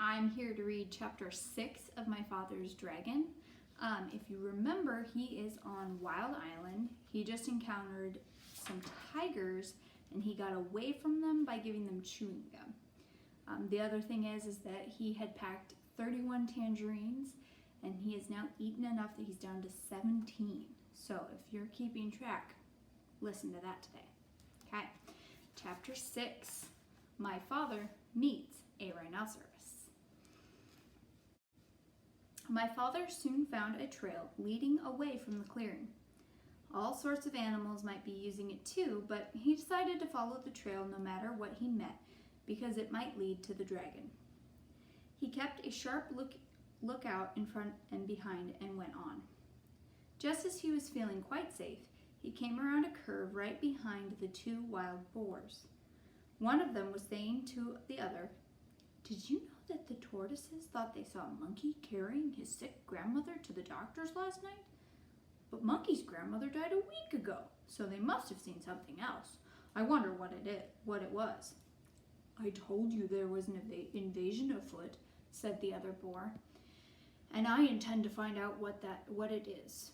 I'm here to read chapter 6 of My Father's Dragon. If you remember, he is on Wild Island. He just encountered some tigers and he got away from them by giving them chewing gum. The other thing is that he had packed 31 tangerines and he has now eaten enough that he's down to 17. So if you're keeping track, listen to that today. Okay, chapter 6, My Father Meets a Rhinoceros. My father soon found a trail leading away from the clearing. All sorts of animals might be using it too, but he decided to follow the trail no matter what he met, because it might lead to the dragon. He kept a sharp lookout in front and behind and went on. Just as he was feeling quite safe, he came around a curve right behind the two wild boars. One of them was saying to the other, "Did you know that the tortoises thought they saw Monkey carrying his sick grandmother to the doctor's last night? But Monkey's grandmother died a week ago, so they must have seen something else. I wonder what it was." "I told you there was an invasion afoot," said the other boar, "and I intend to find out what it is.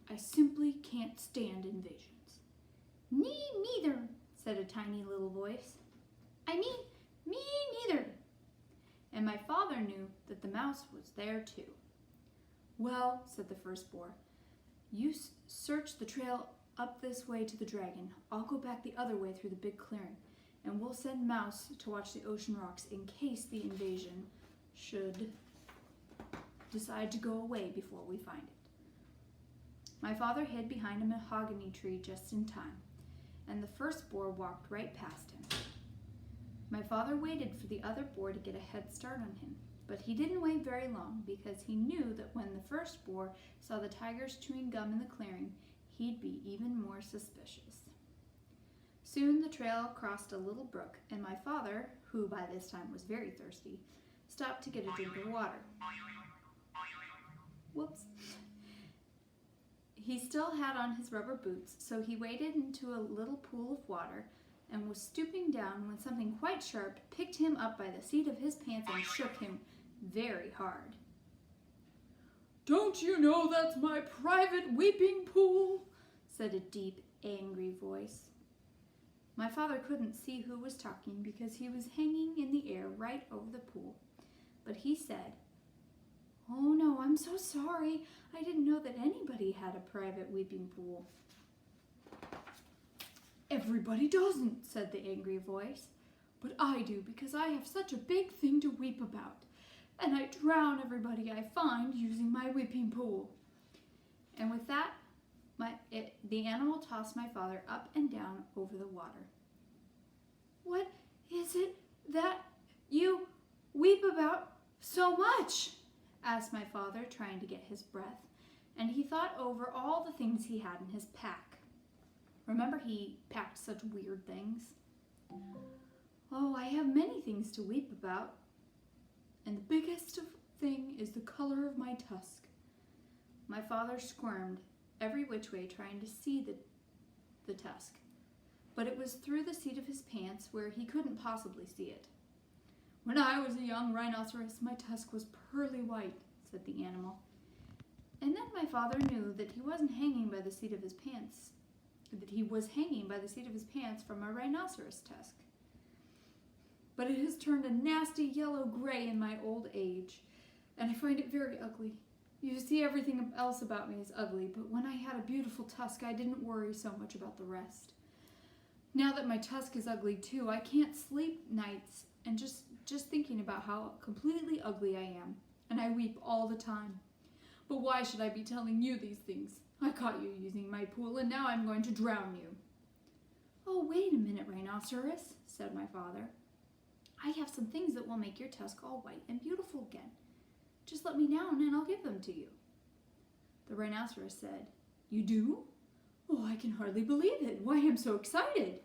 I simply can't stand invasions." "Me neither," said a tiny little voice. Me neither." And my father knew that the mouse was there too. "Well," said the first boar, "you search the trail up this way to the dragon. I'll go back the other way through the big clearing, and we'll send Mouse to watch the ocean rocks in case the invasion should decide to go away before we find it." My father hid behind a mahogany tree just in time, and the first boar walked right past him. My father waited for the other boar to get a head start on him, but he didn't wait very long because he knew that when the first boar saw the tigers chewing gum in the clearing, he'd be even more suspicious. Soon the trail crossed a little brook, and my father, who by this time was very thirsty, stopped to get a drink of water. Whoops. He still had on his rubber boots, so he waded into a little pool of water and was stooping down when something quite sharp picked him up by the seat of his pants and shook him very hard. "Don't you know that's my private weeping pool?" said a deep, angry voice. My father couldn't see who was talking because he was hanging in the air right over the pool, but he said, "Oh no, I'm so sorry. I didn't know that anybody had a private weeping pool." "Everybody doesn't," said the angry voice, "but I do because I have such a big thing to weep about, and I drown everybody I find using my weeping pool." And with that, the animal tossed my father up and down over the water. "What is it that you weep about so much?" asked my father, trying to get his breath, and he thought over all the things he had in his pack. Remember, he packed such weird things. "Oh, I have many things to weep about, and the biggest thing is the color of my tusk." My father squirmed every which way trying to see the tusk, but it was through the seat of his pants where he couldn't possibly see it. "When I was a young rhinoceros, my tusk was pearly white," said the animal. And then my father knew that he was hanging by the seat of his pants from a rhinoceros tusk. "But it has turned a nasty yellow-gray in my old age, and I find it very ugly. You see, everything else about me is ugly, but when I had a beautiful tusk, I didn't worry so much about the rest. Now that my tusk is ugly too, I can't sleep nights and just thinking about how completely ugly I am, and I weep all the time. But why should I be telling you these things? I caught you using my pool, and now I'm going to drown you." "Oh, wait a minute, Rhinoceros," said my father. "I have some things that will make your tusk all white and beautiful again. Just let me down and I'll give them to you." The rhinoceros said, "You do? Oh, I can hardly believe it. Why, I'm so excited."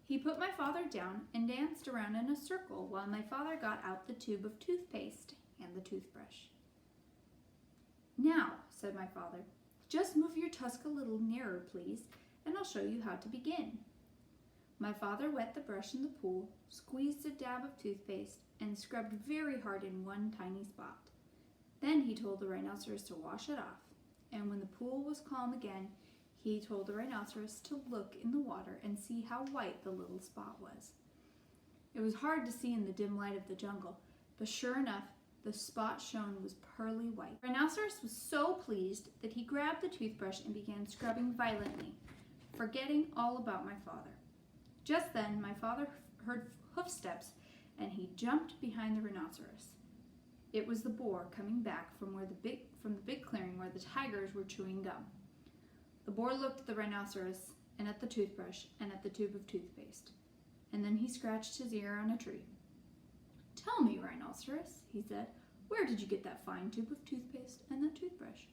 He put my father down and danced around in a circle while my father got out the tube of toothpaste and the toothbrush. "Now," said my father, "just move your tusk a little nearer, please, and I'll show you how to begin." My father wet the brush in the pool, squeezed a dab of toothpaste, and scrubbed very hard in one tiny spot. Then he told the rhinoceros to wash it off, and when the pool was calm again, he told the rhinoceros to look in the water and see how white the little spot was. It was hard to see in the dim light of the jungle, but sure enough, the spot shown was pearly white. The rhinoceros was so pleased that he grabbed the toothbrush and began scrubbing violently, forgetting all about my father. Just then, my father heard hoofsteps, and he jumped behind the rhinoceros. It was the boar coming back from the big clearing where the tigers were chewing gum. The boar looked at the rhinoceros and at the toothbrush and at the tube of toothpaste, and then he scratched his ear on a tree. "Tell me, rhinoceros," he said, "where did you get that fine tube of toothpaste and that toothbrush?"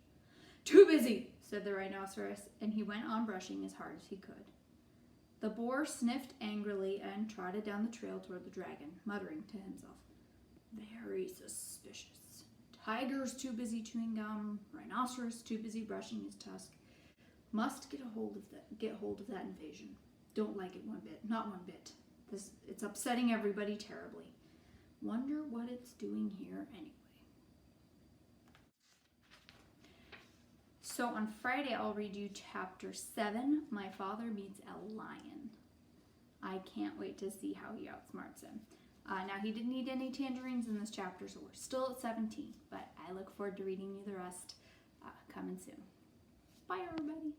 "Too busy," said the rhinoceros, and he went on brushing as hard as he could. The boar sniffed angrily and trotted down the trail toward the dragon, muttering to himself, "Very suspicious. Tiger's too busy chewing gum, rhinoceros too busy brushing his tusk. Must get hold of that invasion. Don't like it one bit, not one bit. It's upsetting everybody terribly. Wonder what it's doing here anyway." So on Friday, I'll read you chapter 7, My Father Meets a Lion. I can't wait to see how he outsmarts him. Now, he didn't eat any tangerines in this chapter, so we're still at 17, but I look forward to reading you the rest coming soon. Bye, everybody.